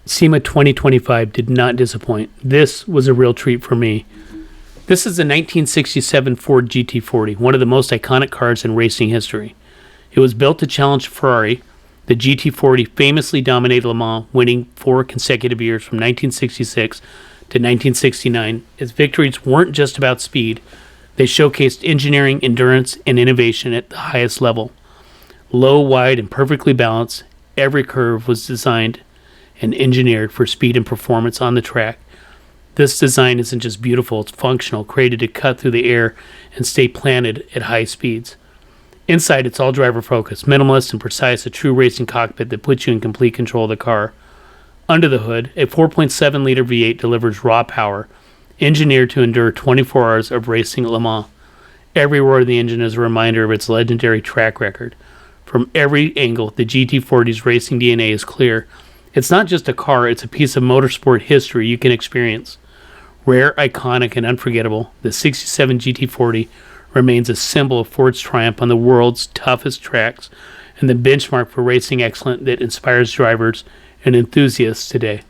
SEMA 2025 did not disappoint. This was a real treat for me. This is a 1967 Ford GT40, one of the most iconic cars in racing history. It was built to challenge Ferrari. The GT40 famously dominated Le Mans, winning 4 consecutive years from 1966 to 1969. Its victories weren't just about speed. They showcased engineering, endurance, and innovation at the highest level. Low, wide, and perfectly balanced, every curve was designed and engineered for speed and performance on the track. This design isn't just beautiful, it's functional, created to cut through the air and stay planted at high speeds. Inside, it's all driver focused, minimalist and precise, a true racing cockpit that puts you in complete control of the car. Under the hood, a 4.7 liter V8 delivers raw power, engineered to endure 24 hours of racing at Le Mans. Every roar of the engine is a reminder of its legendary track record. From every angle, the GT40's racing DNA is clear. It's not just a car, it's a piece of motorsport history you can experience. Rare, iconic, and unforgettable, the 67 GT40 remains a symbol of Ford's triumph on the world's toughest tracks and the benchmark for racing excellence that inspires drivers and enthusiasts today.